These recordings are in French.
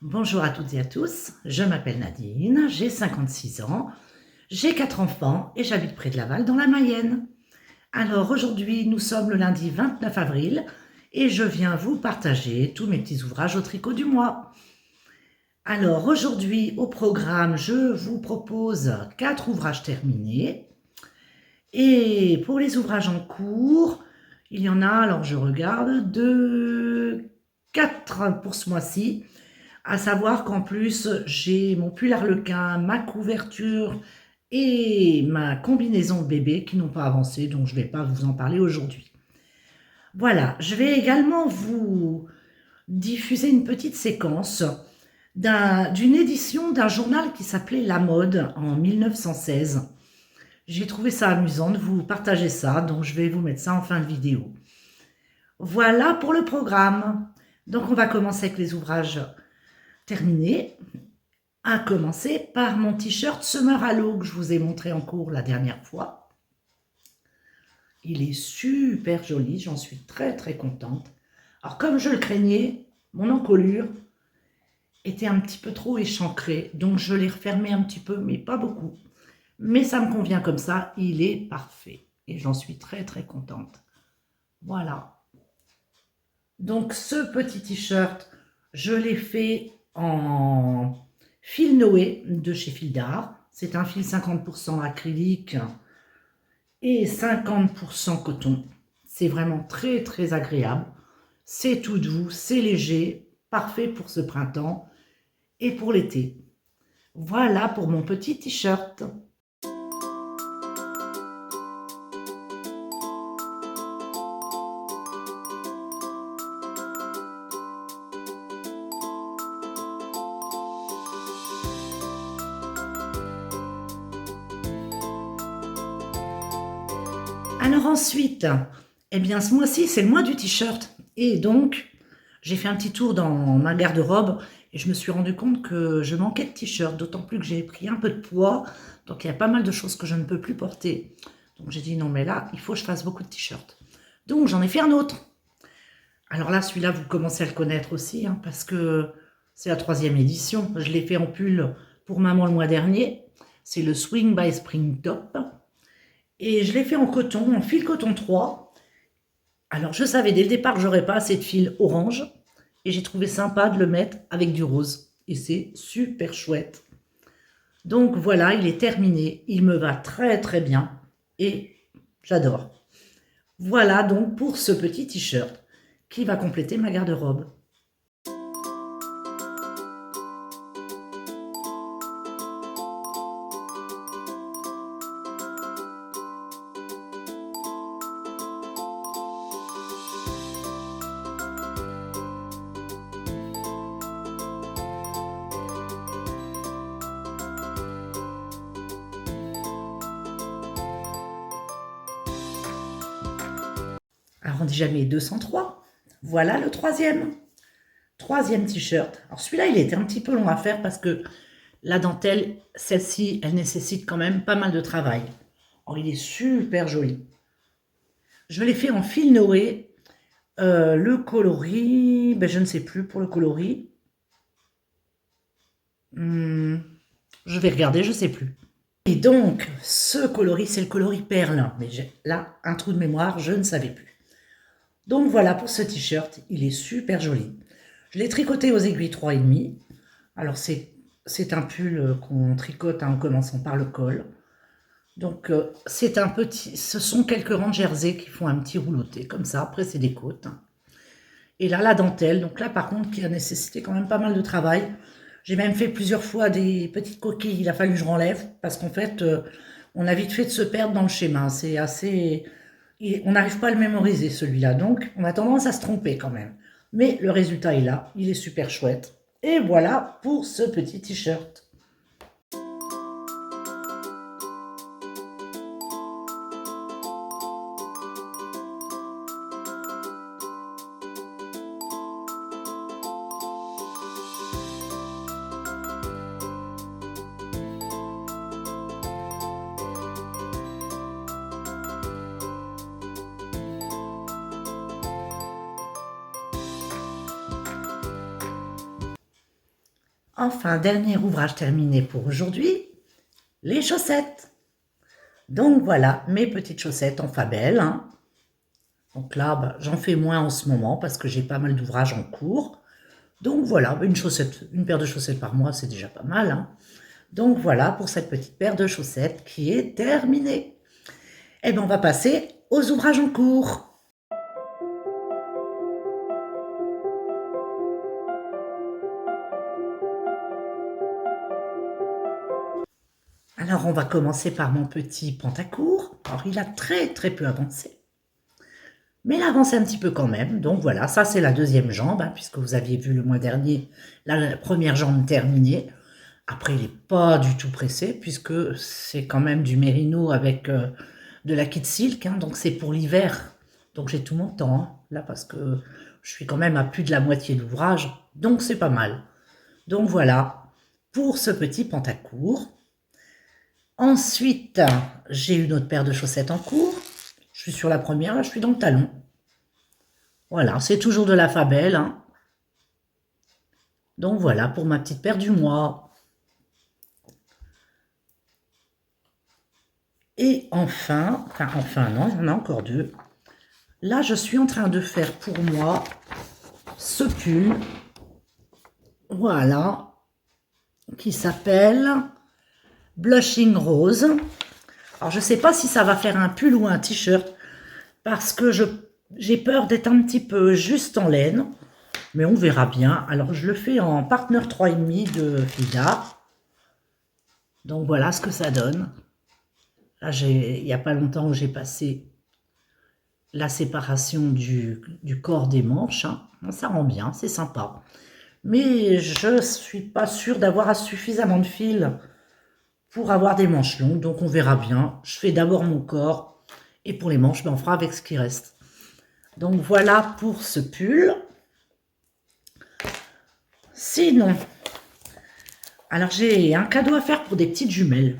Bonjour à toutes et à tous, je m'appelle Nadine, j'ai 56 ans, j'ai 4 enfants et j'habite près de Laval dans la Mayenne. Alors aujourd'hui nous sommes le lundi 29 avril et je viens vous partager tous mes petits ouvrages au tricot du mois. Alors aujourd'hui au programme je vous propose 4 ouvrages terminés et pour les ouvrages en cours il y en a, alors je regarde, 4 pour ce mois-ci. À savoir qu'en plus, j'ai mon pull arlequin, ma couverture et ma combinaison de bébé qui n'ont pas avancé, donc je ne vais pas vous en parler aujourd'hui. Voilà, je vais également vous diffuser une petite séquence d'une édition d'un journal qui s'appelait La Mode en 1916. J'ai trouvé ça amusant de vous partager ça, donc je vais vous mettre ça en fin de vidéo. Voilà pour le programme. Donc on va commencer avec les ouvrages terminés. À commencer par mon t-shirt Summer Halo que je vous ai montré en cours la dernière fois. Il est super joli, j'en suis très très contente. Alors comme je le craignais, mon encolure était un petit peu trop échancrée, donc je l'ai refermé un petit peu, mais pas beaucoup. Mais ça me convient comme ça, il est parfait et j'en suis très très contente. Voilà. Donc ce petit t-shirt, je l'ai fait en fil Noé de chez Fil d'Art. C'est un fil 50% acrylique et 50% coton. C'est vraiment très très agréable. C'est tout doux, c'est léger, parfait pour ce printemps et pour l'été. Voilà pour mon petit t-shirt. Alors ensuite, eh bien ce mois-ci, c'est le mois du t-shirt. Et donc, j'ai fait un petit tour dans ma garde-robe et je me suis rendu compte que je manquais de t-shirt, d'autant plus que j'ai pris un peu de poids. Donc il y a pas mal de choses que je ne peux plus porter. Donc j'ai dit non mais là, il faut que je fasse beaucoup de t-shirts. Donc j'en ai fait un autre. Alors là, celui-là, vous commencez à le connaître aussi, hein, parce que c'est la 3e édition. Je l'ai fait en pull pour maman le mois dernier. C'est le Swing by Spring Top. Et je l'ai fait en coton, en fil coton 3. Alors je savais dès le départ que j'aurais pas assez de fil orange. Et j'ai trouvé sympa de le mettre avec du rose. Et c'est super chouette. Donc voilà, il est terminé. Il me va très très bien. Et j'adore. Voilà donc pour ce petit t-shirt qui va compléter ma garde-robe. Alors on dit jamais 203. Voilà le troisième t-shirt. Alors celui-là, il était un petit peu long à faire parce que la dentelle, celle-ci, elle nécessite quand même pas mal de travail. Alors il est super joli. Je l'ai fait en fil Noé. Le coloris, ben je ne sais plus pour le coloris. Je vais regarder, je ne sais plus. Et donc, ce coloris, c'est le coloris perle. Mais j'ai là un trou de mémoire, je ne savais plus. Donc voilà pour ce t-shirt, il est super joli. Je l'ai tricoté aux aiguilles 3,5. Alors c'est un pull qu'on tricote en commençant par le col. Donc c'est un petit, ce sont quelques rangs de jersey qui font un petit rouloté comme ça. Après c'est des côtes. Et là la dentelle, donc là par contre qui a nécessité quand même pas mal de travail. J'ai même fait plusieurs fois des petites coquilles, il a fallu que je renlève parce qu'en fait on a vite fait de se perdre dans le schéma. C'est assez, on n'arrive pas à le mémoriser celui-là, donc on a tendance à se tromper quand même. Mais le résultat est là, il est super chouette. Et voilà pour ce petit t-shirt. Enfin, dernier ouvrage terminé pour aujourd'hui, les chaussettes. Donc voilà, mes petites chaussettes en Fabelle, hein. Donc là, bah, j'en fais moins en ce moment parce que j'ai pas mal d'ouvrages en cours. Donc voilà, une paire de chaussettes par mois, c'est déjà pas mal, hein. Donc voilà pour cette petite paire de chaussettes qui est terminée. Et bien on va passer aux ouvrages en cours. Alors on va commencer par mon petit pantacourt. Alors il a très très peu avancé. Mais il a avancé un petit peu quand même. Donc voilà, ça c'est la deuxième jambe, hein, puisque vous aviez vu le mois dernier la première jambe terminée. Après, il n'est pas du tout pressé, puisque c'est quand même du mérino avec de la kid silk, hein, donc c'est pour l'hiver. Donc j'ai tout mon temps, hein, là, parce que je suis quand même à plus de la moitié de l'ouvrage, donc c'est pas mal. Donc voilà, pour ce petit pantacourt. Ensuite, j'ai une autre paire de chaussettes en cours. Je suis sur la première, là, je suis dans le talon. Voilà, c'est toujours de la Fabelle, hein. Donc voilà, pour ma petite paire du mois. Et enfin non, il y en a encore deux. Là, je suis en train de faire pour moi ce pull, voilà, qui s'appelle Blushing Rose. Alors, je ne sais pas si ça va faire un pull ou un t-shirt, parce que j'ai peur d'être un petit peu juste en laine, mais on verra bien. Alors, je le fais en partner 3,5 de Fida. Donc, voilà ce que ça donne. Là, il n'y a pas longtemps où j'ai passé la séparation du corps des manches, hein. Ça rend bien, c'est sympa. Mais je ne suis pas sûre d'avoir suffisamment de fil pour avoir des manches longues, donc on verra bien. Je fais d'abord mon corps, et pour les manches, ben on fera avec ce qui reste. Donc voilà pour ce pull. Sinon, alors j'ai un cadeau à faire pour des petites jumelles.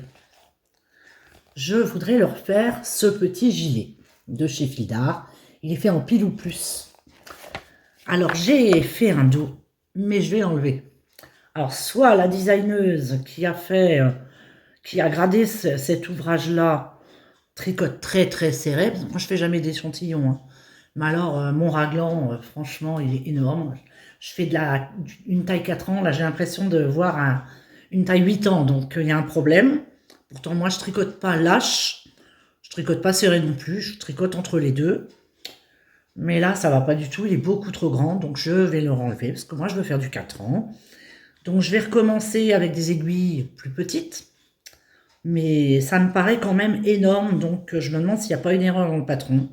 Je voudrais leur faire ce petit gilet de chez Fildar. Il est fait en pile ou plus. Alors j'ai fait un dos, mais je vais l'enlever. Alors soit la designeuse qui a gradé cet ouvrage-là tricote très très serré. Parce que moi je fais jamais d'échantillon, hein. Mais alors mon raglan, franchement, il est énorme. Je fais une taille 4 ans, là j'ai l'impression de voir une taille 8 ans, donc il y a un problème. Pourtant moi je tricote pas lâche, je tricote pas serré non plus, je tricote entre les deux. Mais là ça va pas du tout, il est beaucoup trop grand, donc je vais le renlever, parce que moi je veux faire du 4 ans. Donc je vais recommencer avec des aiguilles plus petites. Mais ça me paraît quand même énorme, donc je me demande s'il n'y a pas une erreur dans le patron.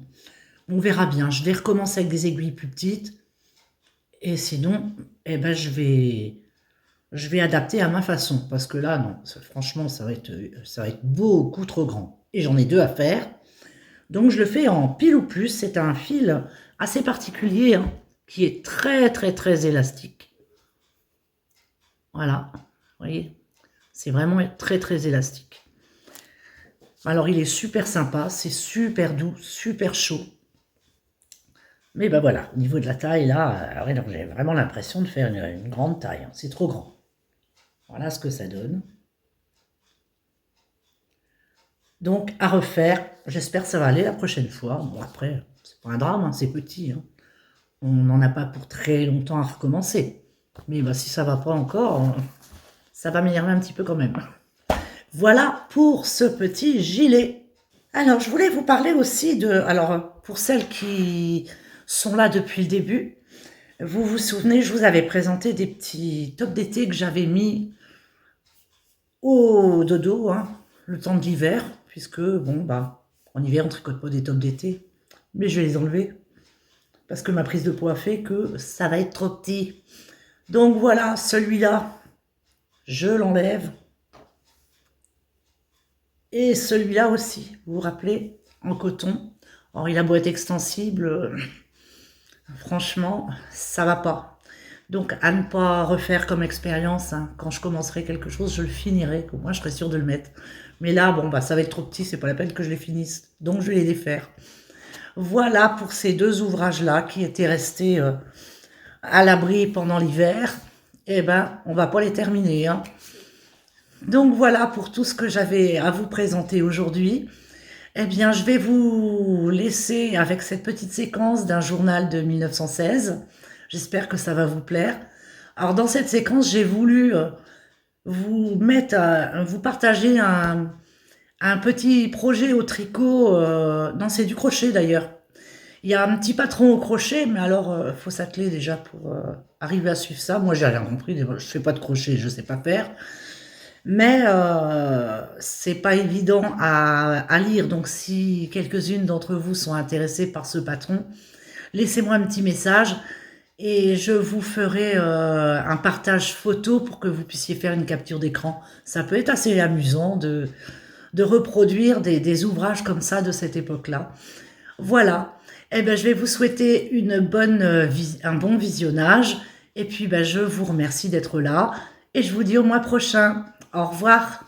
On verra bien, je vais recommencer avec des aiguilles plus petites. Et sinon, eh ben, je vais adapter à ma façon. Parce que là, non, franchement, ça va être beaucoup trop grand. Et j'en ai deux à faire. Donc je le fais en pile ou plus. C'est un fil assez particulier, hein, qui est très très très élastique. Voilà, vous voyez, c'est vraiment très très élastique. Alors il est super sympa, c'est super doux, super chaud. Mais ben voilà, au niveau de la taille, là, j'ai vraiment l'impression de faire une grande taille, hein. C'est trop grand. Voilà ce que ça donne. Donc à refaire, j'espère que ça va aller la prochaine fois. Bon après, c'est pas un drame, hein, c'est petit, hein. On n'en a pas pour très longtemps à recommencer. Mais ben, si ça va pas encore, ça va m'énerver un petit peu quand même. Voilà pour ce petit gilet. Alors, je voulais vous parler aussi alors, pour celles qui sont là depuis le début, vous vous souvenez, je vous avais présenté des petits tops d'été que j'avais mis au dodo, hein, le temps de l'hiver, puisque, bon, bah, en hiver, on tricote pas des tops d'été, mais je vais les enlever, parce que ma prise de poids fait que ça va être trop petit. Donc voilà, celui-là, je l'enlève. Et celui-là aussi, vous vous rappelez, en coton. Or, il a beau être extensible, franchement, ça va pas. Donc, à ne pas refaire comme expérience, hein. Quand je commencerai quelque chose, je le finirai. Moi, je serai sûre de le mettre. Mais là, bon, bah, ça va être trop petit, c'est pas la peine que je les finisse. Donc, je vais les défaire. Voilà pour ces deux ouvrages-là qui étaient restés à l'abri pendant l'hiver. eh ben, on va pas les terminer, hein. Donc voilà pour tout ce que j'avais à vous présenter aujourd'hui. Eh bien, je vais vous laisser avec cette petite séquence d'un journal de 1916. J'espère que ça va vous plaire. Alors, dans cette séquence, j'ai voulu vous partager un petit projet au tricot. Non, c'est du crochet d'ailleurs. Il y a un petit patron au crochet, mais alors, faut s'atteler déjà pour arriver à suivre ça. Moi, j'ai rien compris. Je fais pas de crochet, je sais pas faire. Mais c'est pas évident à lire, donc si quelques-unes d'entre vous sont intéressées par ce patron, laissez-moi un petit message et je vous ferai un partage photo pour que vous puissiez faire une capture d'écran. Ça peut être assez amusant de reproduire des ouvrages comme ça de cette époque-là. Voilà. Eh ben, je vais vous souhaiter un bon visionnage et puis ben, je vous remercie d'être là et je vous dis au mois prochain. Au revoir.